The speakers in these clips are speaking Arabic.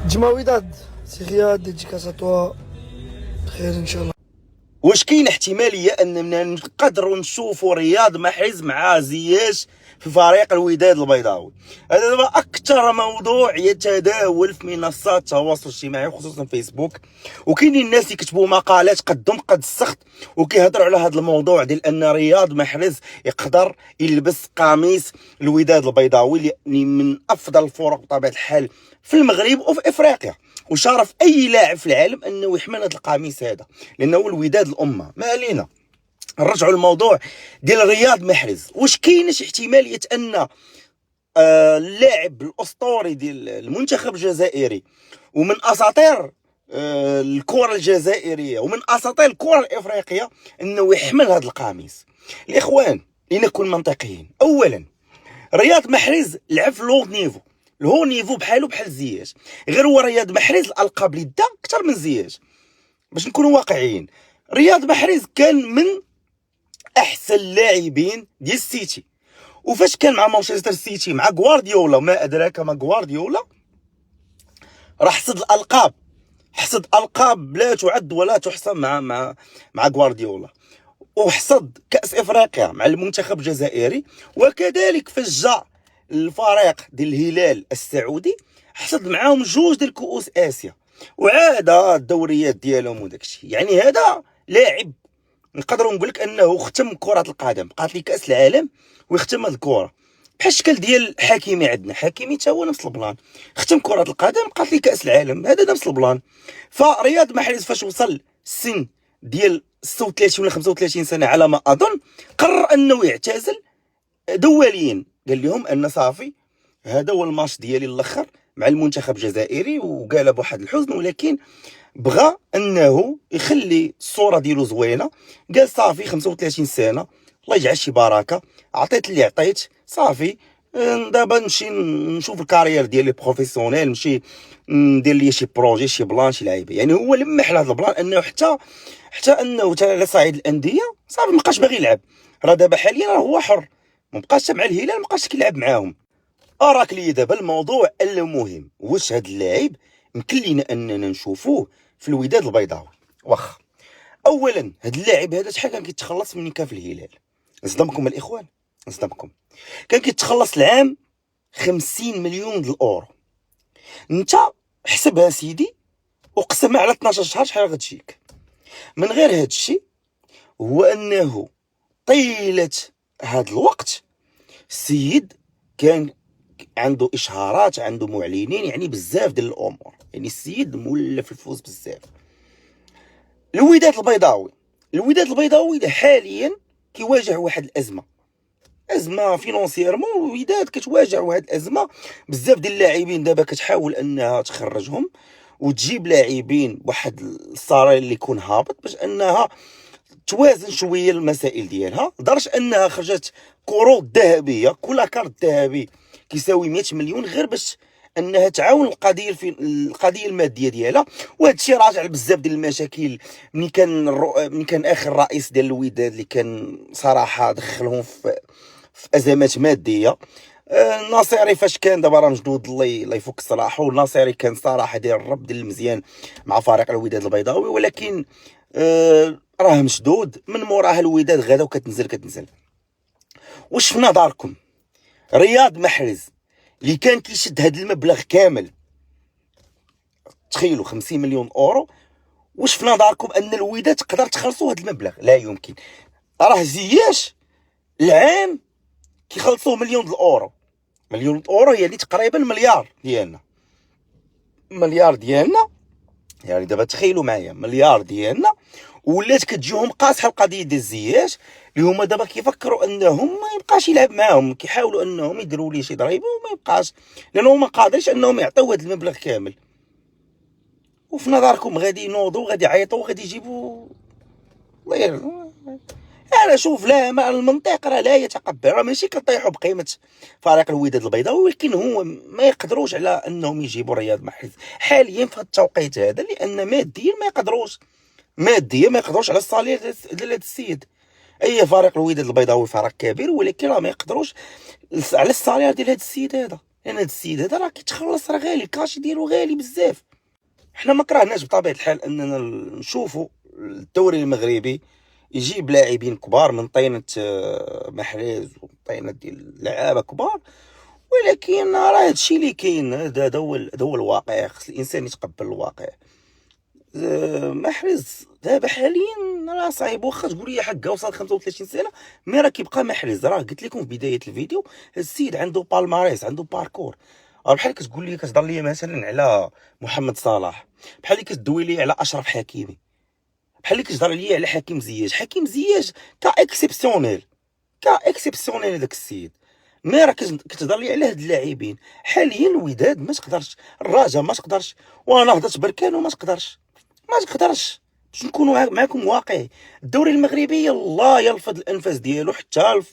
ديما وداد سي رياض ديديكاس توا خير ان شاء الله. واش كاين احتماليه اننا نقدروا نشوفوا رياض محرز مع زياش في فريق الوداد البيضاوي؟ هذا دابا اكثر موضوع يتداول في منصات التواصل الاجتماعي خصوصا فيسبوك، وكاينين الناس اللي كتبوا مقالات قدهم قد السخط وكيهضروا على هذا الموضوع ديال ان رياض محرز يقدر يلبس قميص الوداد البيضاوي، اللي من افضل الفرق بطبيعه الحال في المغرب وفي افريقيا، وشرف اي لاعب في العالم انه يحمل هذا القميص هذا لانه الوداد الامه. ما علينا، نرجعوا للموضوع ديال رياض محرز. واش كاينه شي احتماليه ان اللاعب الاسطوري ديال المنتخب الجزائري ومن اساطير الكره الجزائريه ومن اساطير الكره الافريقيه انه يحمل هذا القميص؟ الاخوان لنكون منطقيين، اولا رياض محرز لعب في لو نيفو، الهو نيفو بحالو بحال زياش، غير هو رياض محرز الالقاب اللي دا اكثر من زياش. باش نكونوا واقعيين، رياض محرز كان من احسن اللاعبين ديال السيتي، وفاش كان مع مانشستر سيتي مع غوارديولا، ما ادراك ما غوارديولا، راه حصد القاب لا تعد ولا تحصى مع غوارديولا، وحصد كاس افريقيا مع المنتخب الجزائري، وكذلك فاش جا الفريق ديال الهلال السعودي حصد معاهم جوج ديال كؤوس اسيا، وعاد الدوريات ديالهم وداكشي. يعني هذا لاعب نقدروا نقول لك انه ختم كره القدم، بقات لي كاس العالم ويختم هذه الكره، بحال الشكل ديال حكيمي. عندنا حكيمي تا هو نفس البلان، ختم كره القدم بقات لي كاس العالم، هذا نفس البلان. فرياض محرز فاش وصل السن ديال 36 ولا 35 سنه على ما اظن، قرر انه يعتزل دوليا، قال لهم ان صافي هذا هو الماتش ديالي الاخر مع المنتخب الجزائري، وقال بواحد الحزن، ولكن بغى انه يخلي الصوره ديالو زوينه. قال صافي 35 سنه الله يجعل شي بركه، عطيت اللي عطيت صافي، دابا نمشي نشوف الكارير ديالي بروفيسيونيل، نمشي ندير لي شي بروجي شي بلان شي لعيبه. يعني هو لمح لهذا البلان انه حتى انه على صعيد الانديه صافي مابقاش باغي يلعب، راه دابا حاليا هو حر، مابقاش مع الهلال، مابقاش كيلعب معاهم. اراك لي دابا الموضوع المهم، واش هذا اللاعب يمكن لينا اننا نشوفوه في الوداد البيضاوي؟ واخا اولا هذا اللاعب هذا شحال كان كيتخلص من كان في الهلال؟ نصدمكم الاخوان، نصدمكم، كان كيتخلص العام 50 مليون ديال الاورو. انت حسبها سيدي وقسمها على 12 شهر شحال غتجيك. من غير هذا الشيء هو انه طيله هذا الوقت السيد كان عنده اشهارات، عنده معلنين، يعني بزاف ديال الامور، يعني السيد مولف الفوز بزاف. الوداد البيضاوي حاليا كيواجه واحد ازمه فينونسييرمون، الوداد كتواجه واحد الازمه، بزاف ديال اللاعبين دابا كتحاول انها تخرجهم وتجيب لاعبين بواحد الصراير اللي يكون هابط باش انها توازن شويه المسائل ديالها، لدرجه انها خرجت قروض ذهبيه، كل كارت ذهبي كيساوي 100 مليون غير باش انها تعاون القضيه الماديه ديالها. وهذا الشيء راجع لبزاف ديال المشاكل. ملي كان اخر رئيس ديال الوداد اللي كان صراحه دخلهم في ازمات ماديه. الناصري فاش كان دابا راه مجدود الله يفك الصراحه، والناصري كان صراحه داير الرب ديال المزيان مع فريق الوداد البيضاوي، ولكن راه مشدود من موراها الوداد غدا وكتنزل. واش في نظركم رياض محرز اللي كان كيشد هذا المبلغ كامل، تخيلوا 50 مليون اورو، واش في نظركم ان الوداد تقدر تخلصوا هذا المبلغ؟ لا يمكن. راه زياش العام كيخلصوه مليون الاورو، مليون الاورو يعني تقريبا مليار ديالنا. يعني دابا تخيلوا معايا مليار ديالنا، ولات كتجيهم قاصحه القضيه ديال الزياش، اللي هما دابا كيفكروا انهم ما يبقاش يلعب معاهم، كيحاولوا انهم يديروا ليه شي ضريبه وما يبقاش، لانهم ما قادرينش انهم يعطيو هذا المبلغ كامل. وفي نظركم غادي ينوضوا، غادي يعيطوا، غادي يجيبوا الله انا شوف، لا مع المنطق راه لا يتقبل، راه ماشي كنطيحوا بقيمه فريق الوداد البيضاوي، ولكن هو ما يقدروش على انهم يجيبوا رياض محرز حاليا في التوقيت هذا، لان ماديا ما يقدروش على الصالير ديال هذا السيد. اي فريق الوداد البيضاوي فريق كبير، ولكن راه ما يقدروش على الصالير ديال هذا السيد هذا، لان هاد السيد هذا راه كيتخلص، راه غالي، الكاشي ديالو غالي بزاف. حنا ما كرهناش بطبيعه الحال اننا نشوفوا الدوري المغربي يجيب لاعبين كبار من طينه محرز وطينه ديال لعابه كبار، ولكن راه هادشي اللي كاين. هذا هو الواقع، خص الانسان يتقبل الواقع. محرز دابا حاليا راه صعيب، واخا تقول لي حقا وصل 35 سنه مي راه كيبقى محرز. راه قلت لكم في بدايه الفيديو هاد السيد عنده بالماريس، عنده باركور. بحال كتقول لي كتهضر لي مثلا على محمد صلاح، بحال كتدوي لي على اشرف حكيمي، بحال كتهضر لي على حكيم زياش. حكيم زياش كاكسبسيونيل هذاك السيد. مي راه كتهضر لي على هاد اللاعبين حاليا. الوداد ما تقدرش، الرجاء ما تقدرش، وانا هضرت بركان وما تقدرش باش نكونوا معكم واقعي. الدوري المغربي يلا يلفظ الانفاس ديالو، حتى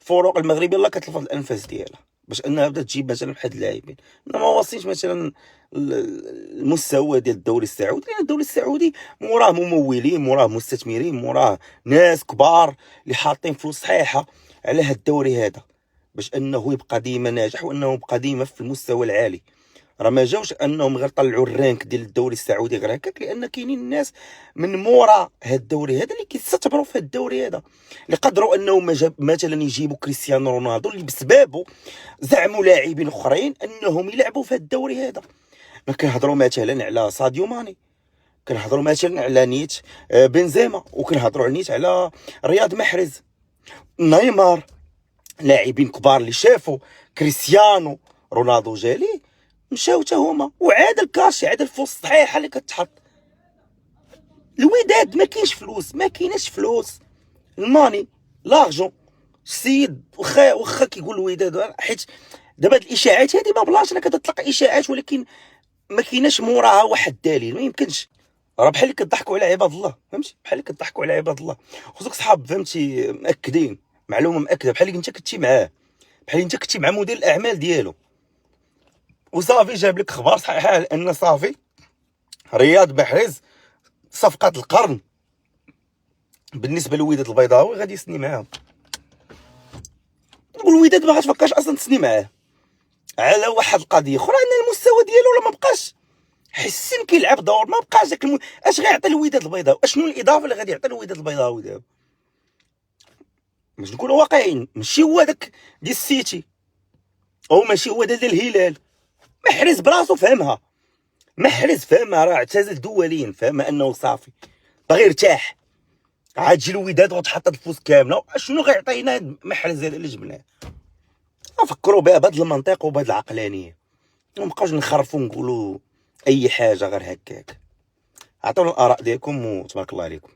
الفروق المغربيه يلا كتلفظ الانفاس ديالها باش انها بدات تجيب مثلا بحال اللاعبين. انا ما واصلينش مثلا المستوى ديال الدوري السعودي، لان الدوري السعودي موراه ممولين، موراه مستثمرين، موراه ناس كبار اللي حاطين فلوس صحيحه على هاد الدوري هذا باش انه يبقى ديما ناجح وانه يبقى ديما في المستوى العالي. راه ما جاوش انهم غير طلعوا الرانك ديال الدوري السعودي غير هكاك، لان كاينين الناس من مورا هاد الدوري هذا اللي كيستثمروا في هاد الدوري هذا، اللي قدروا انهم مثلا يجيبوا كريستيانو رونالدو اللي بسببه زعموا لاعبين اخرين انهم يلعبوا في هاد الدوري هذا. ما كنهضروا مثلا على ساديو ماني، كنهضروا مثلا على نيت بنزيما، وكنهضروا نيت على رياض محرز، نيمار، لاعبين كبار اللي شافوا كريستيانو رونالدو جالي مشاو حتى هما. وعاد الكاشي، عاد الفلوس الصحيحه اللي كتحط. الوداد ما كاينش فلوس، ما كايناش فلوس، الماني لارجون. السيد واخا كيقول الوداد، حيت دابا هاد الاشاعات هادي ما بلاش، انا كتطلق اشاعات ولكن ما كايناش موراها واحد الدليل. ما يمكنش، راه بحال اللي كضحكوا على عباد الله، فهمتي؟ بحال اللي كضحكوا على عباد الله. خصك صحاب فهمتي مأكدين، معلومه مأكده، بحال اللي انت كنتي معاه، بحال انت كنتي مع مدير الاعمال ديالو وصافي جاب لك خبر صحيحه ان صافي رياض محرز صفقه القرن بالنسبه للوداد البيضاوي غادي يسني معاهم. والوداد ما غاتفكرش اصلا تسني معاه على واحد القضيه اخرى، ان المستوى ديالو راه ما بقاش حسن كيلعب دور، ما بقاش داك اش غيعطي الوداد البيضاوي؟ اشنو الاضافه اللي غادي يعطي الوداد البيضاوي دابا؟ باش نكونوا واقعيين، ماشي هو داك ديال السيتي او ماشي هو ديال الهلال. محرز براسو فهمها، محرز فهمها، راه اعتزل دوليا، فهم انه صافي باغي يرتاح. عاد تجي الوداد وتحط الفلوس كامله، شنو غيعطينا محرز هذا اللي جبناه؟ نفكروا بها بهذا المنطق وبهذه العقلانيه، ما نبقاوش نخرفوا ونقولوا اي حاجه غير هكاك. عطونا الاراء ديالكم وتبارك الله عليكم.